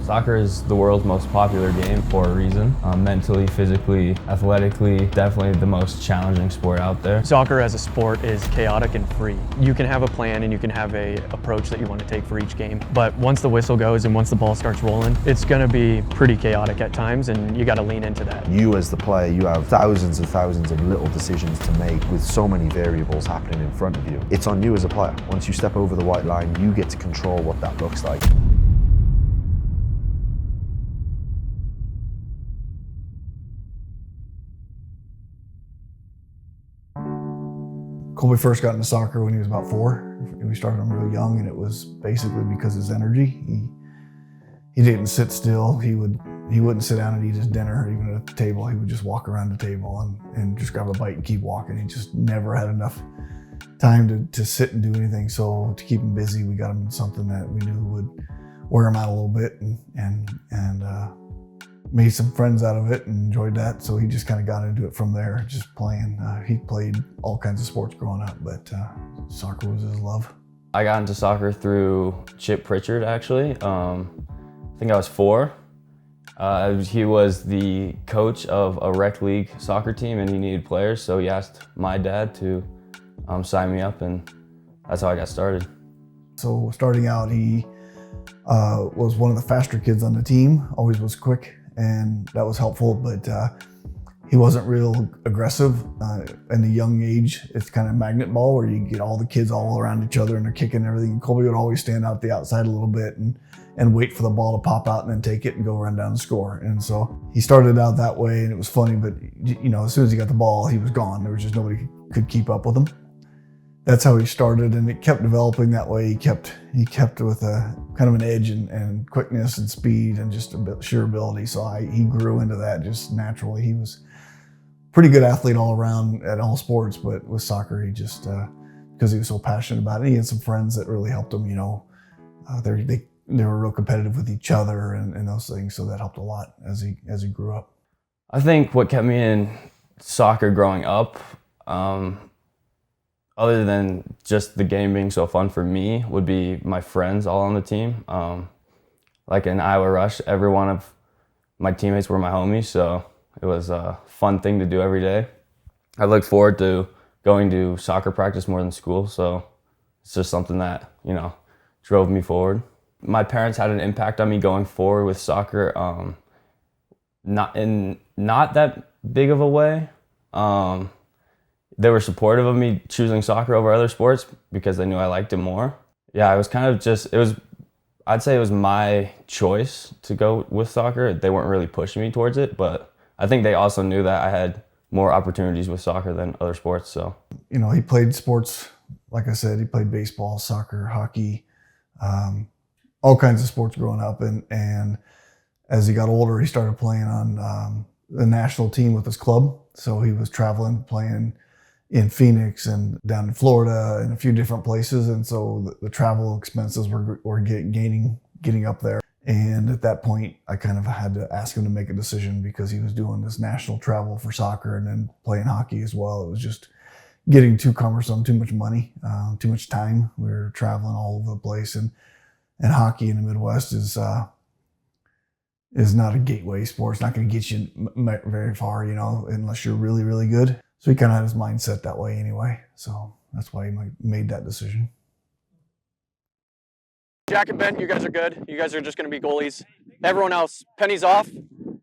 Soccer is the world's most popular game for a reason. Mentally, physically, athletically, definitely the most challenging sport out there. Soccer as a sport is chaotic and free. You can have a plan and you can have a approach that you want to take for each game, but once the whistle goes and once the ball starts rolling, it's going to be pretty chaotic at times, and you got to lean into that. You as the player, you have thousands and thousands of little decisions to make with so many variables happening in front of you. It's on you as a player. Once you step over the white line, you get to control what that looks like. Kolby first got into soccer when he was about 4. We started him really young, and it was basically because of his energy. He didn't sit still. He wouldn't sit down and eat his dinner, even at the table. He would just walk around the table and just grab a bite and keep walking. He just never had enough time to sit and do anything. So to keep him busy, we got him something that we knew would wear him out a little bit, and made some friends out of it and enjoyed that. So he just kind of got into it from there, just playing. He played all kinds of sports growing up, but soccer was his love. I got into soccer through Chip Pritchard, actually. I think I was 4. He was the coach of a rec league soccer team, and he needed players, so he asked my dad to sign me up, and that's how I got started. So starting out, he was one of the faster kids on the team, always was quick, and that was helpful, but he wasn't real aggressive. In a young age, it's kind of magnet ball where you get all the kids all around each other and they're kicking everything. And Kolby would always stand out the outside a little bit and wait for the ball to pop out and then take it and go run down and score. And so he started out that way, and it was funny, but you know, as soon as he got the ball, he was gone. There was just nobody could keep up with him. That's how he started, and it kept developing that way. He kept with a kind of an edge and quickness and speed and just sheer ability. So he grew into that just naturally. He was a pretty good athlete all around at all sports, but with soccer, he just, because he was so passionate about it, he had some friends that really helped him, you know. They were real competitive with each other and those things, so that helped a lot as he grew up. I think what kept me in soccer growing up, other than just the game being so fun for me, would be my friends all on the team. Like in Iowa Rush, every one of my teammates were my homies, so it was a fun thing to do every day. I look forward to going to soccer practice more than school, so it's just something that, you know, drove me forward. My parents had an impact on me going forward with soccer, not that big of a way. They were supportive of me choosing soccer over other sports because they knew I liked it more. Yeah, it was kind of just, I'd say it was my choice to go with soccer. They weren't really pushing me towards it, but I think they also knew that I had more opportunities with soccer than other sports, so. You know, he played sports, like I said, he played baseball, soccer, hockey, all kinds of sports growing up. And as he got older, he started playing on the national team with his club. So he was traveling, playing in Phoenix and down in Florida and a few different places. And so the travel expenses were getting up there. And at that point, I kind of had to ask him to make a decision because he was doing this national travel for soccer and then playing hockey as well. It was just getting too cumbersome, too much money, too much time. We were traveling all over the place, and hockey in the Midwest is not a gateway sport. It's not going to get you very far, you know, unless you're really, really good. So he kind of had his mindset that way anyway. So that's why he made that decision. Jack and Ben, you guys are good. You guys are just going to be goalies. Everyone else, pennies off,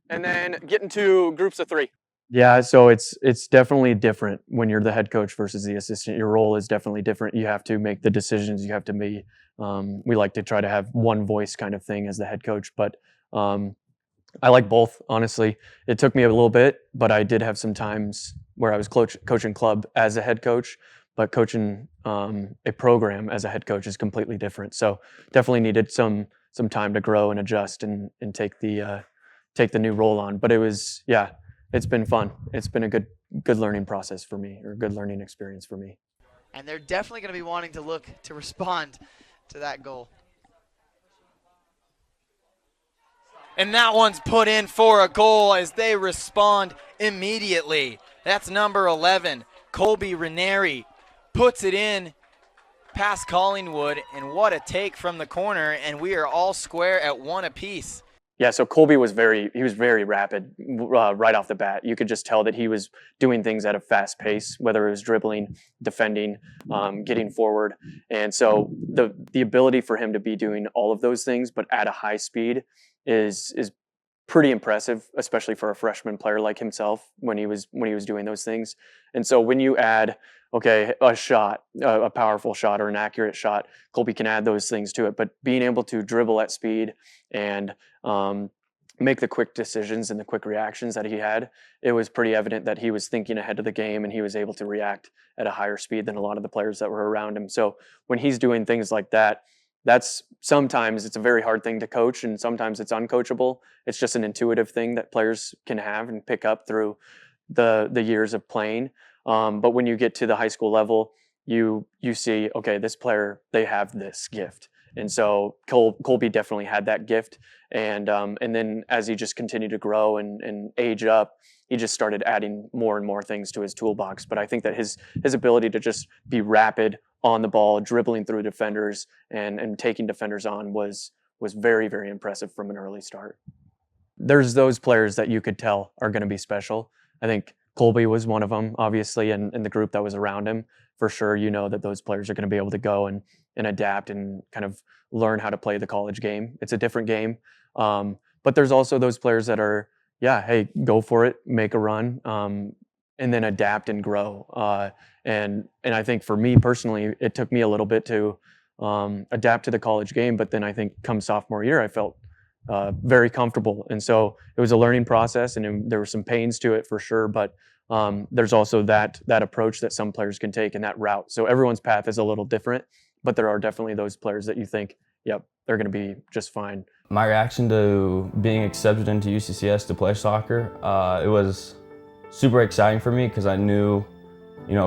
and then get into groups of 3. Yeah, so it's definitely different when you're the head coach versus the assistant. Your role is definitely different. You have to make the decisions. You have to be, we like to try to have one voice kind of thing as the head coach, but I like both, honestly. It took me a little bit, but I did have some times where I was coaching club as a head coach, but coaching a program as a head coach is completely different. So definitely needed some time to grow and adjust and take the new role on. But it was, yeah, it's been fun. It's been a good learning process for me, or a good learning experience for me. And they're definitely going to be wanting to look to respond to that goal. And that one's put in for a goal as they respond immediately. That's number 11, Kolby Raineri, puts it in past Collingwood, and what a take from the corner, and we are all square at 1 apiece. Yeah, so Kolby was very rapid right off the bat. You could just tell that he was doing things at a fast pace, whether it was dribbling, defending, getting forward. And so the ability for him to be doing all of those things, but at a high speed is pretty impressive, especially for a freshman player like himself when he was doing those things. And so when you add, okay, a shot, a powerful shot or an accurate shot, Kolby can add those things to it. But being able to dribble at speed and make the quick decisions and the quick reactions that he had, it was pretty evident that he was thinking ahead of the game and he was able to react at a higher speed than a lot of the players that were around him. So when he's doing things like that, that's sometimes it's a very hard thing to coach and sometimes it's uncoachable. It's just an intuitive thing that players can have and pick up through the years of playing. But when you get to the high school level, you see, okay, this player, they have this gift. And so Kolby definitely had that gift. And then as he just continued to grow and age up, he just started adding more and more things to his toolbox. But I think that his ability to just be rapid on the ball, dribbling through defenders and taking defenders on was very, very impressive from an early start. There's those players that you could tell are going to be special. I think Kolby was one of them, obviously, and the group that was around him. For sure, you know that those players are going to be able to go and adapt and kind of learn how to play the college game. It's a different game. But there's also those players that are, yeah, hey, go for it, make a run, and then adapt and grow. And I think for me personally, it took me a little bit to adapt to the college game. But then I think come sophomore year, I felt very comfortable. And so it was a learning process and there were some pains to it for sure. But there's also that approach that some players can take and that route. So everyone's path is a little different, but there are definitely those players that you think, yep, they're going to be just fine. My reaction to being accepted into UCCS to play soccer, it was super exciting for me because I knew,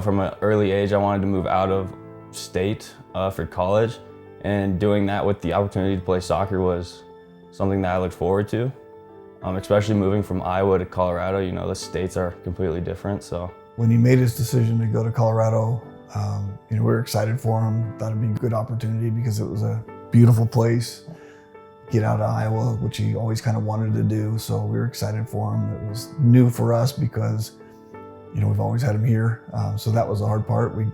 from an early age I wanted to move out of state for college, and doing that with the opportunity to play soccer was something that I looked forward to, especially moving from Iowa to Colorado. The states are completely different. So when he made his decision to go to Colorado, we were excited for him. Thought it'd be a good opportunity because it was a beautiful place. Get out of Iowa, which he always kind of wanted to do. So we were excited for him. It was new for us because, we've always had him here. So that was the hard part. It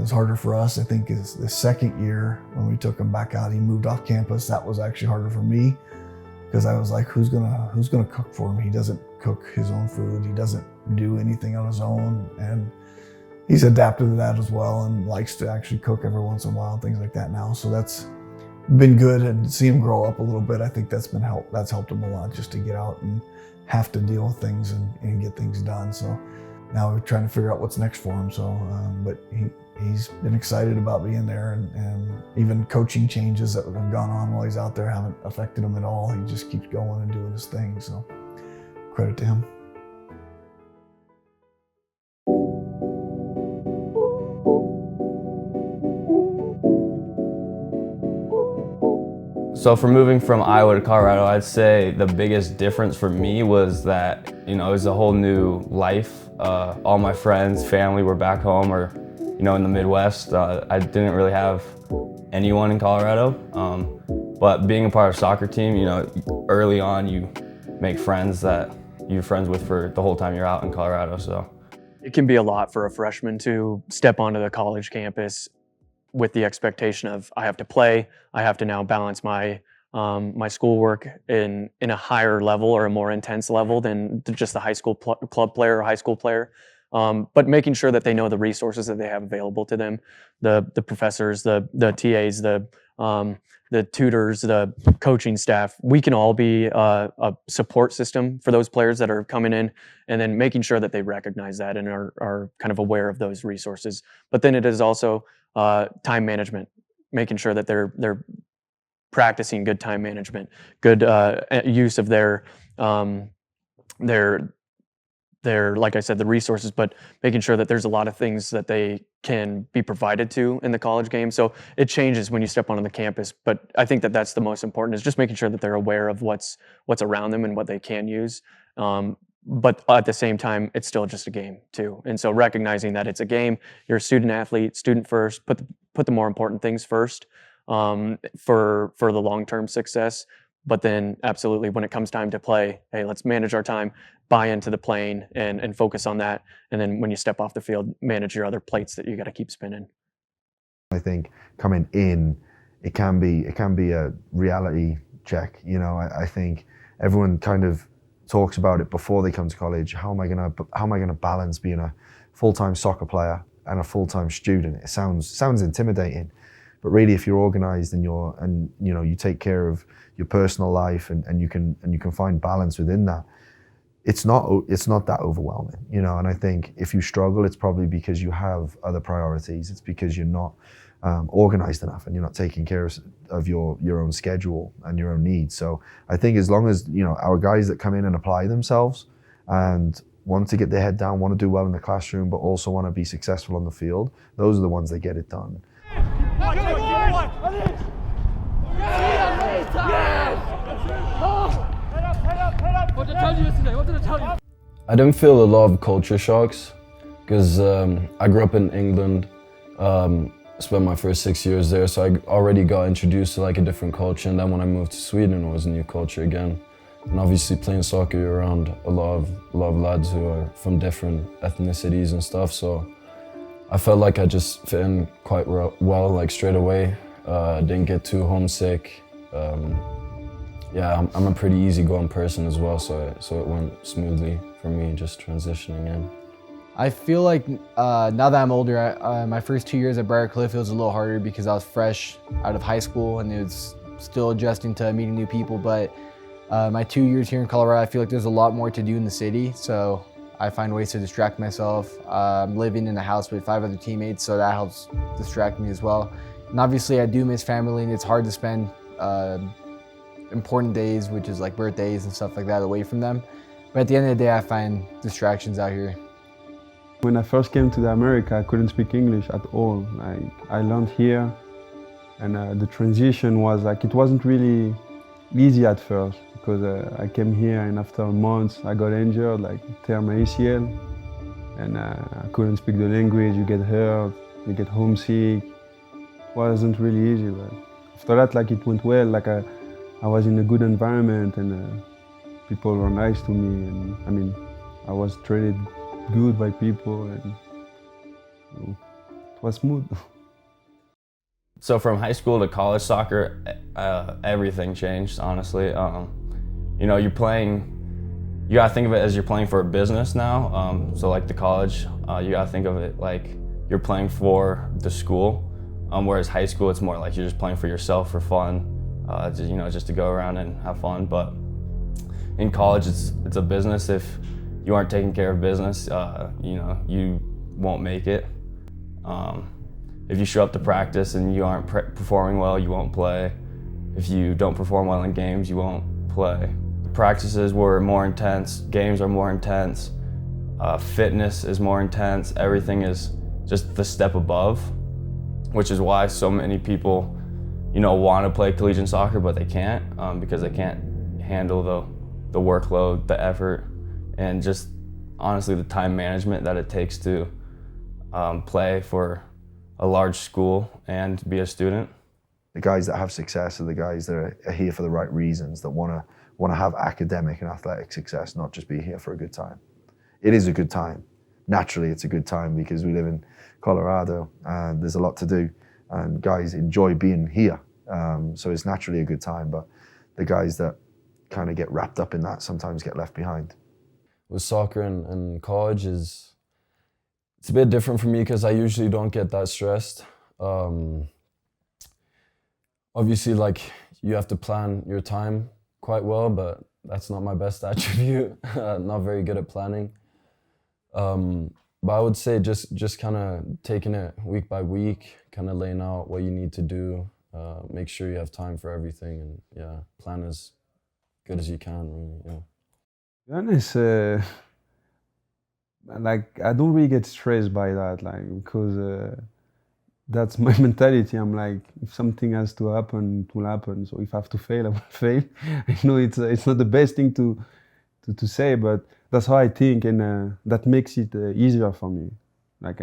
was harder for us. I think is the second year when we took him back out, he moved off campus. That was actually harder for me because I was like, who's gonna cook for him? He doesn't cook his own food. He doesn't do anything on his own. And he's adapted to that as well and likes to actually cook every once in a while and things like that now. So that's been good, and see him grow up a little bit. I think that's helped him a lot, just to get out and have to deal with things and get things done. So now we're trying to figure out what's next for him. So, but he's been excited about being there, and even coaching changes that have gone on while he's out there haven't affected him at all. He just keeps going and doing his thing. So credit to him. So for moving from Iowa to Colorado, I'd say the biggest difference for me was that, it was a whole new life. All my friends, family were back home or, in the Midwest. I didn't really have anyone in Colorado. But being a part of a soccer team, early on you make friends that you're friends with for the whole time you're out in Colorado. So it can be a lot for a freshman to step onto the college campus with the expectation of I have to play, I have to now balance my my schoolwork in a higher level or a more intense level than just a high school club player or high school player. But making sure that they know the resources that they have available to them, the professors, the TAs, the tutors, the coaching staff. We can all be a support system for those players that are coming in, and then making sure that they recognize that and are kind of aware of those resources. But then it is also time management, making sure that they're practicing good time management, good use of their like I said, the resources, but making sure that there's a lot of things that they can be provided to in the college game. So it changes when you step onto the campus, but I think that that's the most important, is just making sure that they're aware of what's around them and what they can use. But at the same time, it's still just a game too. And so recognizing that it's a game, you're a student athlete, student first, put the more important things first for the long-term success. But then absolutely when it comes time to play, hey, let's manage our time, buy into the playing and focus on that. And then when you step off the field, manage your other plates that you got to keep spinning. I think coming in, it can be a reality check. You know, I think everyone kind of talks about it before they come to college. How am I gonna balance being a full-time soccer player and a full-time student? It sounds intimidating, but really, if you're organized and you take care of your personal life and you can find balance within that, it's not that overwhelming, you know. And I think if you struggle, it's probably because you have other priorities. It's because you're not organized enough and you're not taking care of your own schedule and your own needs. So I think as long as, you know, our guys that come in and apply themselves and want to get their head down, want to do well in the classroom, but also want to be successful on the field, those are the ones that get it done. I didn't feel a lot of culture shocks because I grew up in England, spent my first 6 years there, so I already got introduced to like a different culture, and then when I moved to Sweden it was a new culture again. And obviously playing soccer, you're around a lot of lads who are from different ethnicities and stuff, so I felt like I just fit in quite well, like straight away. Didn't get too homesick. Yeah, I'm a pretty easygoing person as well, so it went smoothly for me just transitioning in. I feel like now that I'm older, my first 2 years at Briarcliff, it was a little harder because I was fresh out of high school and it was still adjusting to meeting new people. But my 2 years here in Colorado, I feel like there's a lot more to do in the city, so I find ways to distract myself. I'm living in a house with 5 other teammates, so that helps distract me as well. And obviously I do miss family, and it's hard to spend important days, which is like birthdays and stuff like that, away from them. But at the end of the day, I find distractions out here. When I first came to America, I couldn't speak English at all. I learned here, and the transition was like, it wasn't really easy at first because I came here and after months I got injured, like tear my ACL, and I couldn't speak the language. You get hurt, you get homesick. It wasn't really easy, but after that, like, it went well. Like I was in a good environment and people were nice to me, and I mean, I was treated good by people, and you know, it was smooth. So from high school to college soccer, everything changed, honestly. You know, you gotta think of it as you're playing for a business now. So like the college, you gotta think of it like you're playing for the school. Whereas high school, it's more like you're just playing for yourself for fun, just to go around and have fun. But in college, it's a business. If you aren't taking care of business, you won't make it. If you show up to practice and you aren't performing well, you won't play. If you don't perform well in games, you won't play. The practices were more intense, games are more intense, fitness is more intense, everything is just the step above, which is why so many people, want to play collegiate soccer, but they can't because they can't handle the workload, the effort, and just honestly the time management that it takes to play for a large school and be a student. The guys that have success are the guys that are here for the right reasons, that want to have academic and athletic success, not just be here for a good time. It is a good time. Naturally, it's a good time because we live in Colorado and there's a lot to do, and guys enjoy being here. So it's naturally a good time, but the guys that kind of get wrapped up in that sometimes get left behind. With soccer and college, it's a bit different for me because I usually don't get that stressed. Obviously, like, you have to plan your time quite well, but that's not my best attribute. Not very good at planning. But I would say just kind of taking it week by week, kind of laying out what you need to do, make sure you have time for everything, and yeah, plan as good as you can, really, yeah. To be honest, like, I don't really get stressed by that, like, because that's my mentality. I'm like, if something has to happen, it will happen. So if I have to fail, I will fail. I know it's not the best thing to say, but that's how I think, and that makes it easier for me. Like,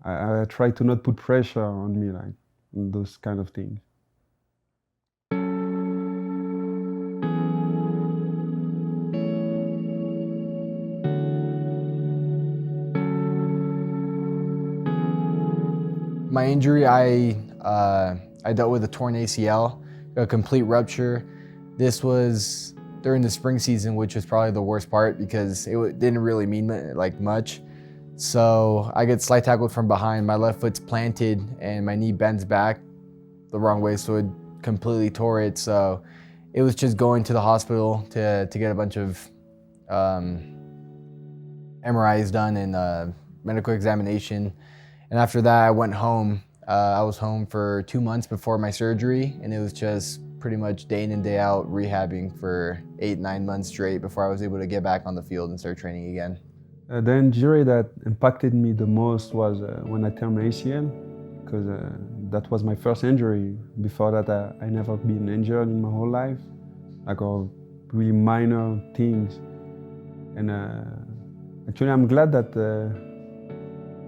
I try to not put pressure on me, like, on those kind of things. My injury, I dealt with a torn ACL, a complete rupture. This was during the spring season, which was probably the worst part because it didn't really mean like much. So I get slide tackled from behind, my left foot's planted and my knee bends back the wrong way, so it completely tore it. So it was just going to the hospital to get a bunch of MRIs done and medical examination. And after that, I went home. I was home for 2 months before my surgery, and it was just pretty much day in and day out rehabbing for 8-9 months straight before I was able to get back on the field and start training again. The injury that impacted me the most was when I tore my ACL, because that was my first injury. Before that, I never been injured in my whole life, like all really minor things. And actually, I'm glad that,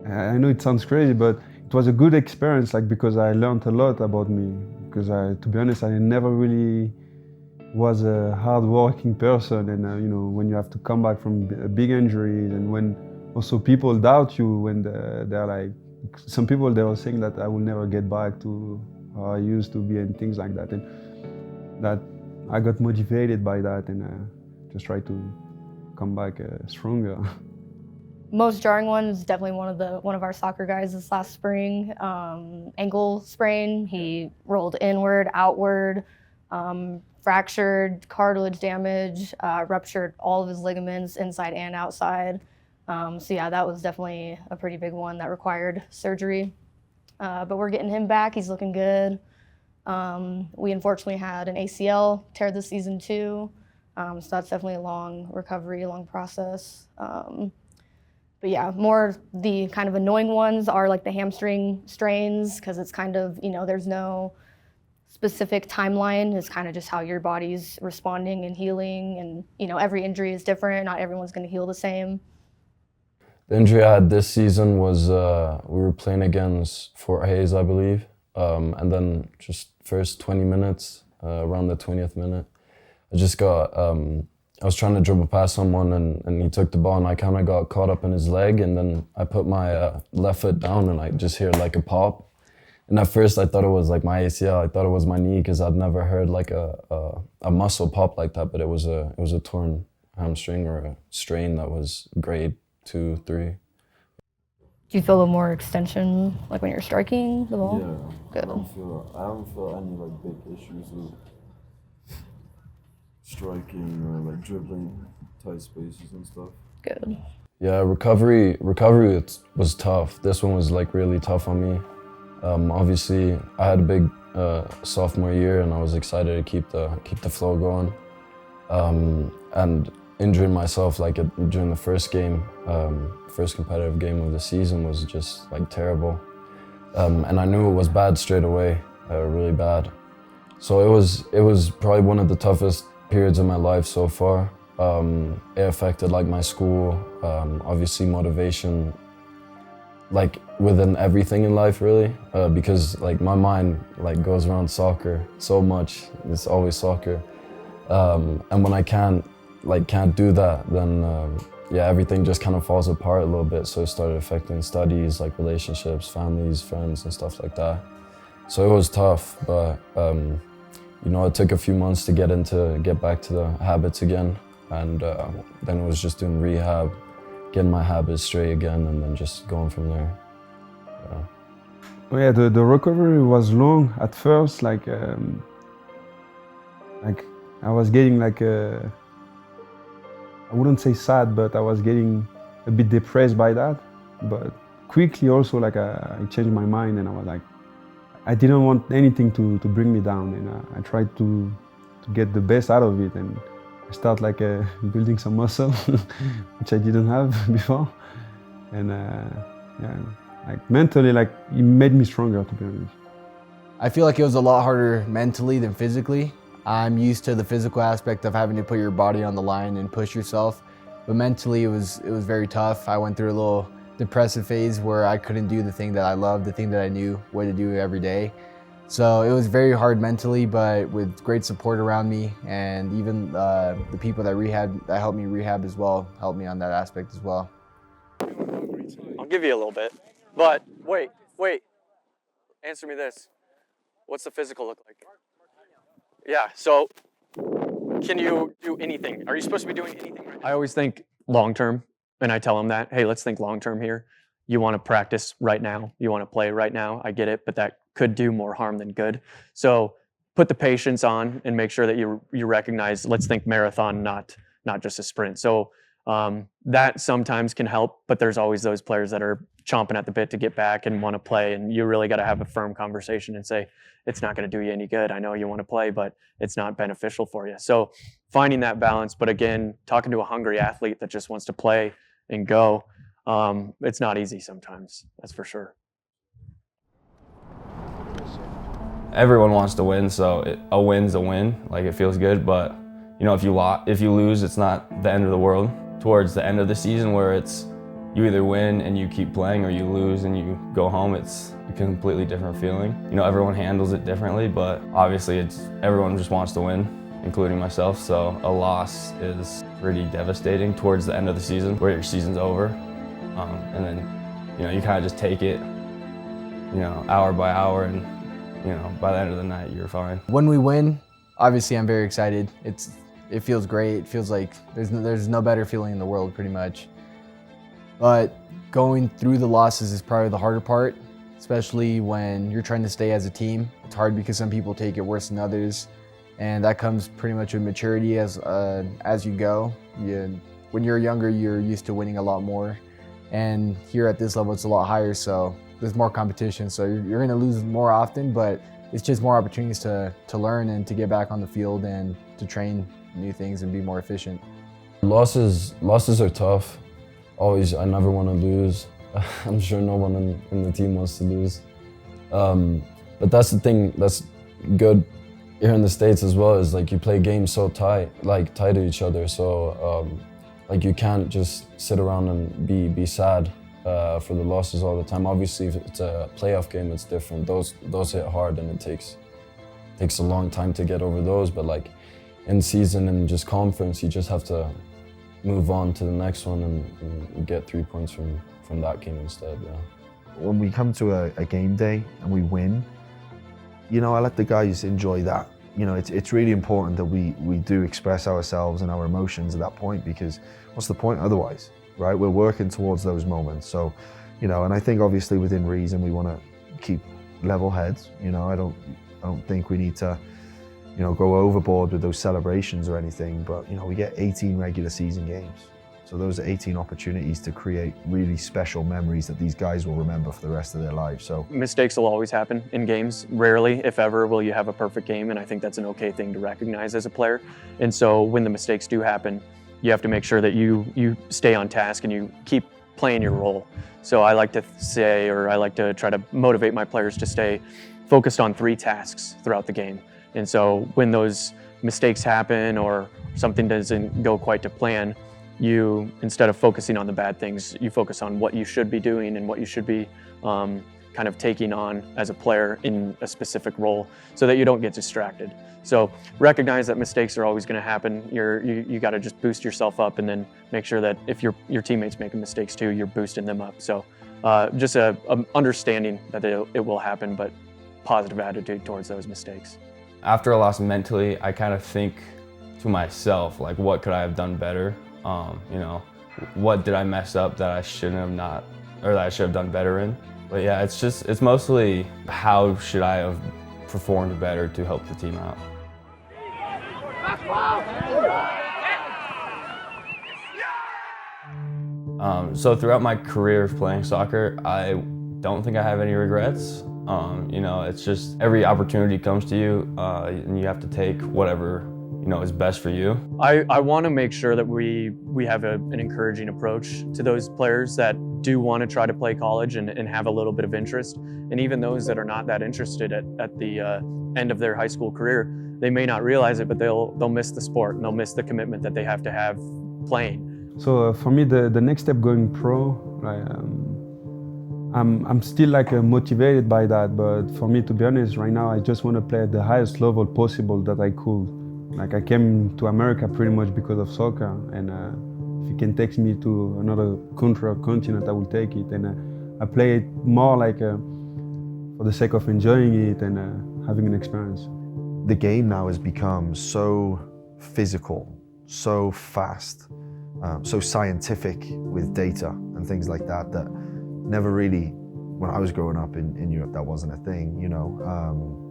I know it sounds crazy, but it was a good experience, like, because I learned a lot about me. Because to be honest, I never really was a hard-working person, and you know, when you have to come back from big injuries, and when also people doubt you, when they're like, some people, they were saying that I will never get back to how I used to be and things like that, and that I got motivated by that, and just try to come back stronger. Most jarring one is definitely one of our soccer guys this last spring. Ankle sprain. He rolled inward, outward, fractured cartilage damage, ruptured all of his ligaments inside and outside. So yeah, that was definitely a pretty big one that required surgery. But we're getting him back. He's looking good. We unfortunately had an ACL tear this season too. So that's definitely a long recovery, long process. But yeah, more the kind of annoying ones are like the hamstring strains, because it's kind of, you know, there's no specific timeline. It's kind of just how your body's responding and healing. And, you know, every injury is different. Not everyone's going to heal the same. The injury I had this season was we were playing against Fort Hayes, I believe. And then just first 20 minutes, around the 20th minute, I just got, I was trying to dribble past someone and he took the ball and I kind of got caught up in his leg, and then I put my left foot down and I just heard like a pop. And at first I thought it was like my ACL, I thought it was my knee, because I'd never heard like a muscle pop like that, but it was a torn hamstring or a strain that was grade 2, 3. Do you feel a little more extension, like when you're striking the ball? Yeah. Good. I don't feel any like big issues with striking or like dribbling tight spaces and stuff. Good. Yeah, recovery was tough. This one was like really tough on me. Obviously, I had a big sophomore year, and I was excited to keep the flow going. And injuring myself like during the first game, first competitive game of the season, was just like terrible. And I knew it was bad straight away, really bad. So it was probably one of the toughest periods of my life so far. It affected like my school, obviously motivation, like within everything in life really, because like my mind like goes around soccer so much. It's always soccer, and when I can't do that, then yeah, everything just kind of falls apart a little bit. So it started affecting studies, like relationships, families, friends, and stuff like that. So it was tough, but you know, it took a few months to get back to the habits again, and then it was just doing rehab, getting my habits straight again, and then just going from there. Oh yeah, the recovery was long at first. Like I was getting like I wouldn't say sad, but I was getting a bit depressed by that. But quickly also, like I changed my mind, and I was like, I didn't want anything to bring me down, and I tried to get the best out of it, and I started like building some muscle, which I didn't have before, and yeah, like mentally, like it made me stronger, to be honest. I feel like it was a lot harder mentally than physically. I'm used to the physical aspect of having to put your body on the line and push yourself, but mentally it was very tough. I went through a little depressive phase where I couldn't do the thing that I loved, the thing that I knew what to do every day. So it was very hard mentally, but with great support around me, and even the people that helped me rehab as well, helped me on that aspect as well. I'll give you a little bit, but wait. answer me this. What's the physical look like? Yeah, so can you do anything? Are you supposed to be doing anything right now? I always think long term, and I tell them that, hey, let's think long term here. You want to practice right now. You want to play right now. I get it, but that could do more harm than good. So put the patience on and make sure that you recognize, let's think marathon, not just a sprint. So that sometimes can help, but there's always those players that are chomping at the bit to get back and want to play, and you really got to have a firm conversation and say, it's not going to do you any good. I know you want to play, but it's not beneficial for you. So finding that balance, but again, talking to a hungry athlete that just wants to play and go, it's not easy sometimes, that's for sure. Everyone wants to win, so a win's a win. Like, it feels good, but you know, if you lose, it's not the end of the world. Towards the end of the season, where it's you either win and you keep playing, or you lose and you go home, it's a completely different feeling. You know, everyone handles it differently, but obviously everyone just wants to win, including myself. So a loss is pretty devastating towards the end of the season, where your season's over, and then you know, you kind of just take it, you know, hour by hour, and you know, by the end of the night, you're fine. When we win, obviously I'm very excited. It feels great. It feels like there's no better feeling in the world, pretty much. But going through the losses is probably the harder part, especially when you're trying to stay as a team. It's hard because some people take it worse than others, and that comes pretty much with maturity as you go. When you're younger, you're used to winning a lot more, and here at this level, it's a lot higher, so there's more competition. So you're going to lose more often, but it's just more opportunities to learn and to get back on the field and to train new things and be more efficient. Losses are tough. Always, I never want to lose. I'm sure no one in the team wants to lose. But that's the thing that's good here in the States as well, is like you play games so tight to each other. So like you can't just sit around and be sad for the losses all the time. Obviously, if it's a playoff game, it's different. Those hit hard, and it takes a long time to get over those. But like in season and just conference, you just have to move on to the next one and get 3 points from that game instead. Yeah. When we come to a game day and we win, you know, I let the guys enjoy that. You know, it's really important that we do express ourselves and our emotions at that point, because what's the point otherwise, right? We're working towards those moments. So, you know, and I think obviously within reason we want to keep level heads. You know, I don't think we need to, you know, go overboard with those celebrations or anything, but you know, we get 18 regular season games. So those are 18 opportunities to create really special memories that these guys will remember for the rest of their lives. So mistakes will always happen in games. Rarely, if ever, will you have a perfect game, and I think that's an okay thing to recognize as a player. And so when the mistakes do happen, you have to make sure that you stay on task and you keep playing your role. So I like to say, or I like to try to motivate my players to stay focused on 3 tasks throughout the game. And so when those mistakes happen or something doesn't go quite to plan, you, instead of focusing on the bad things, you focus on what you should be doing and what you should be kind of taking on as a player in a specific role, so that you don't get distracted. So recognize that mistakes are always going to happen. You got to just boost yourself up, and then make sure that if your teammates making mistakes too, you're boosting them up. So just a understanding that it will happen, but positive attitude towards those mistakes. After a loss, mentally, I kind of think to myself, like, what could I have done better? You know, what did I mess up that I shouldn't have not, or that I should have done better in? But yeah, it's mostly how should I have performed better to help the team out. So throughout my career of playing soccer, I don't think I have any regrets. You know, it's just every opportunity comes to you, and you have to take whatever, you know, is best for you. I want to make sure that we have an encouraging approach to those players that do want to try to play college and have a little bit of interest. And even those that are not that interested at the end of their high school career, they may not realize it, but they'll miss the sport and they'll miss the commitment that they have to have playing. So for me, the next step going pro, I'm still motivated by that, but for me, to be honest, right now I just want to play at the highest level possible that I could. Like, I came to America pretty much because of soccer, and if you can take me to another country or continent, I will take it. And I play it more like for the sake of enjoying it and having an experience. The game now has become so physical, so fast, so scientific with data and things like that, that never really, when I was growing up in Europe, that wasn't a thing, you know.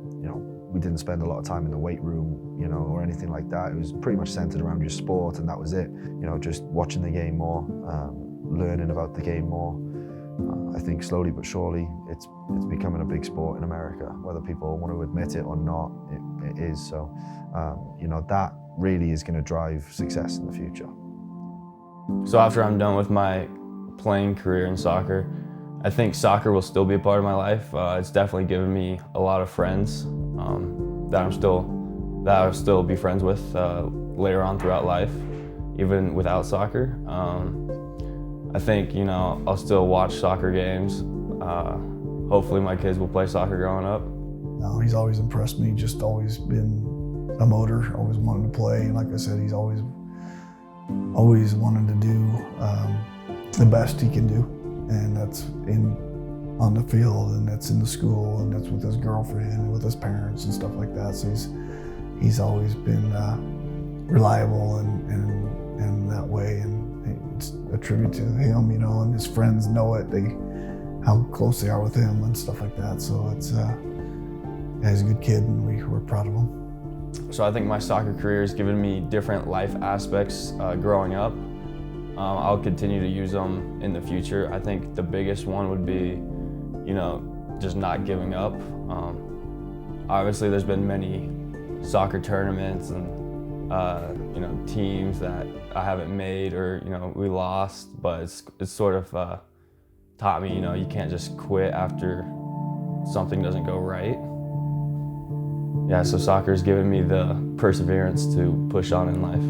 We didn't spend a lot of time in the weight room, you know, or anything like that. It was pretty much centered around your sport, and that was it. You know, just watching the game more, learning about the game more. I think slowly but surely it's becoming a big sport in America, whether people want to admit it or not, it is. So, you know, that really is going to drive success in the future. So after I'm done with my playing career in soccer, I think soccer will still be a part of my life. It's definitely given me a lot of friends that I'll still be friends with later on throughout life, even without soccer. I think, you know, I'll still watch soccer games. Hopefully my kids will play soccer growing up. No, he's always impressed me, just always been a motor, always wanted to play. And like I said, he's always wanted to do the best he can do. And that's on the field, and that's in the school, and that's with his girlfriend and with his parents and stuff like that. So he's always been reliable and that way. And it's a tribute to him, you know, and his friends know it. How close they are with him and stuff like that. So it's he's a good kid, and we're proud of him. So I think my soccer career has given me different life aspects growing up. I'll continue to use them in the future. I think the biggest one would be, you know, just not giving up. Obviously, there's been many soccer tournaments and you know, teams that I haven't made, or, you know, we lost, but it's sort of taught me, you know, you can't just quit after something doesn't go right. Yeah, so soccer's given me the perseverance to push on in life.